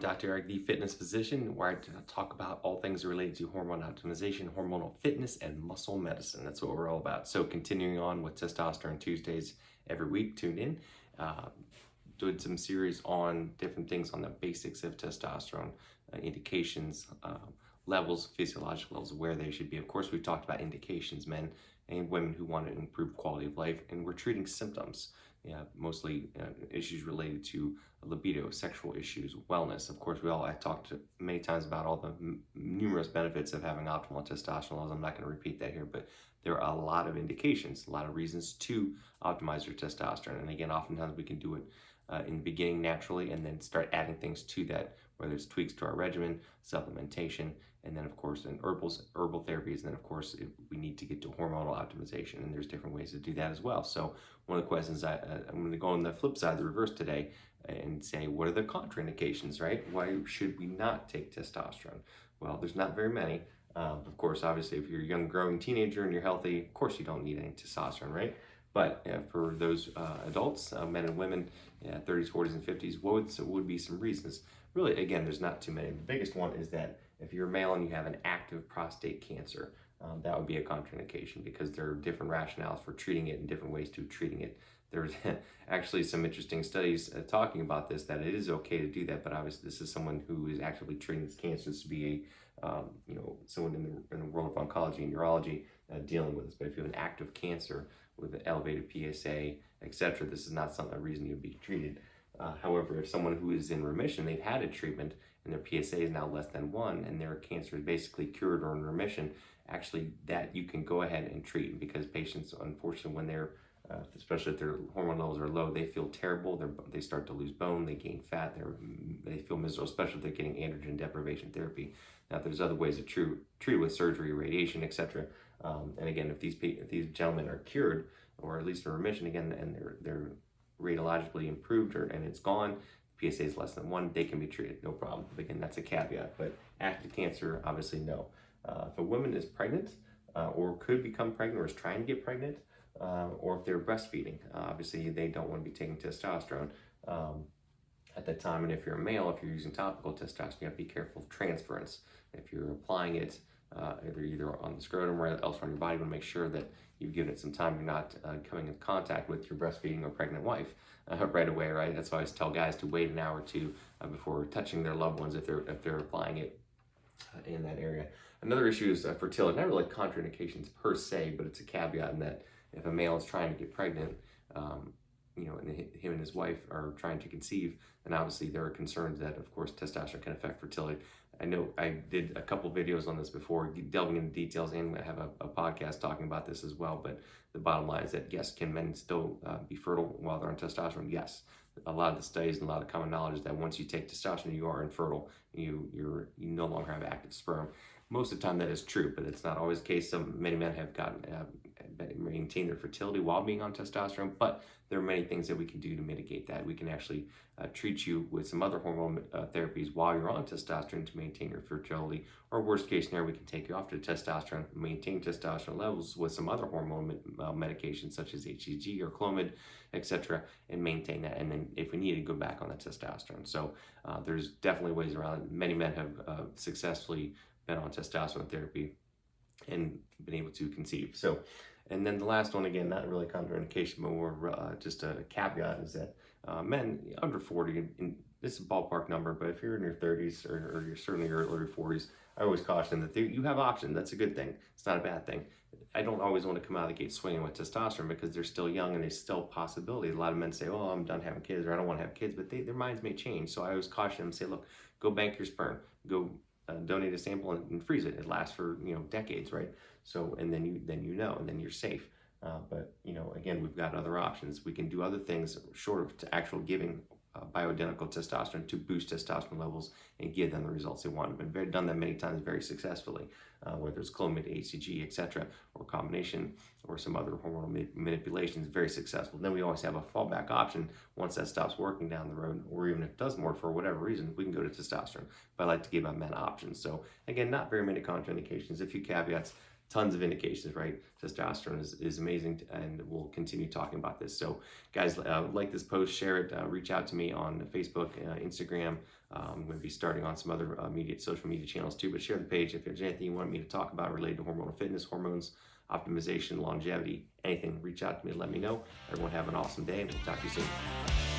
Dr. Eric, the fitness physician, where I talk about all things related to hormone optimization, hormonal fitness, and muscle medicine. That's what we're all about. So, continuing on with Testosterone Tuesdays every week, tune in. Uh, Doing some series on different things on the basics of testosterone, indications, levels, physiological levels, where they should be. Of course, we've talked about indications, men and women who want to improve quality of life, and we're treating symptoms. Yeah, mostly issues related to libido, sexual issues, wellness. Of course, I talked many times about all the numerous benefits of having optimal testosterone levels. I'm not going to repeat that here, but there are a lot of indications, a lot of reasons to optimize your testosterone. And again, oftentimes we can do it in the beginning naturally and then start adding things to that, whether it's tweaks to our regimen, supplementation, and then of course in herbal therapies, and then of course we need to get to hormonal optimization, and there's different ways to do that as well. So one of the questions I'm going to go on the flip side, the reverse today, and say, what are the contraindications, right? Why should we not take testosterone? Well, there's not very many. Of course, obviously, if you're a young growing teenager and you're healthy, of course you don't need any testosterone, right? But for those adults, men and women, 30s, 40s, and 50s, what would be some reasons? Really, again, there's not too many. The biggest one is that if you're a male and you have an active prostate cancer, that would be a contraindication, because there are different rationales for treating it and different ways to treating it. There's actually some interesting studies talking about this, that it is okay to do that, but obviously this is someone who is actively treating this cancer. This to be someone in the world of oncology and urology dealing with this. But if you have an active cancer with an elevated PSA, etc., this is not a reason you'd be treated. However, if someone who is in remission, they've had a treatment and their PSA is now less than 1 and their cancer is basically cured or in remission, actually that you can go ahead and treat, because patients, unfortunately, when they're especially if their hormone levels are low, they feel terrible. They start to lose bone, they gain fat, they feel miserable, especially if they're getting androgen deprivation therapy. Now, there's other ways to treat with surgery, radiation, etc. And again, if these gentlemen are cured, or at least in remission again, and they're radiologically improved, and it's gone, PSA is less than 1, they can be treated, no problem. Again, that's a caveat. But active cancer, obviously, no. If a woman is pregnant, or could become pregnant, or is trying to get pregnant, or if they're breastfeeding, obviously they don't want to be taking testosterone at that time. And if you're a male, if you're using topical testosterone, you have to be careful of transference. If you're applying it either on the scrotum or elsewhere on your body, you want to make sure that you've given it some time. You're not coming in contact with your breastfeeding or pregnant wife right away, right? That's why I always tell guys to wait an hour or two before touching their loved ones if they're applying it in that area. Another issue is fertility. Not really contraindications per se, but it's a caveat in that if a male is trying to get pregnant, and him and his wife are trying to conceive, then obviously there are concerns that, of course, testosterone can affect fertility. I know I did a couple videos on this before, delving into details, and I have a podcast talking about this as well. But the bottom line is that, yes, can men still be fertile while they're on testosterone? Yes. A lot of the studies and a lot of common knowledge is that once you take testosterone, you are infertile. You no longer have active sperm. Most of the time that is true, but it's not always the case. Many men have maintained their fertility while being on testosterone, but there are many things that we can do to mitigate that. We can actually treat you with some other hormone therapies while you're on testosterone to maintain your fertility, or worst case scenario, we can take you off to testosterone, maintain testosterone levels with some other hormone medications such as HCG or Clomid, etc., and maintain that. And then if we need to, go back on the testosterone. So there's definitely ways around it. Many men have successfully been on testosterone therapy and been able to conceive. So, and then the last one, again, not really contraindication, but more just a caveat, is that men under 40, and this is a ballpark number, but if you're in your 30s or you're certainly your early 40s, I always caution that you have options. That's a good thing. It's not a bad thing. I don't always want to come out of the gate swinging with testosterone, because they're still young and there's still possibility. A lot of men say, oh, I'm done having kids, or I don't want to have kids, but their minds may change. So I always caution them and say, look, go bank your sperm, go donate a sample and freeze it. It lasts for decades, right? So, and then you're safe. But again, we've got other options. We can do other things short of actual giving bioidentical testosterone to boost testosterone levels and give them the results they want. We've been done that many times very successfully, whether it's Clomid, HCG, etc., or combination, or some other hormonal manipulations, very successful. Then we always have a fallback option once that stops working down the road, or even if it doesn't work for whatever reason, we can go to testosterone. But I like to give our men options. So again, not very many contraindications, a few caveats. Tons of indications, right? Testosterone is amazing, and we'll continue talking about this. So guys, like this post, share it, reach out to me on Facebook, Instagram, I'm going to be starting on some other social media channels too, but share the page if there's anything you want me to talk about related to hormonal fitness, hormones, optimization, longevity, anything. Reach out to me and let me know. Everyone have an awesome day, and we'll talk to you soon.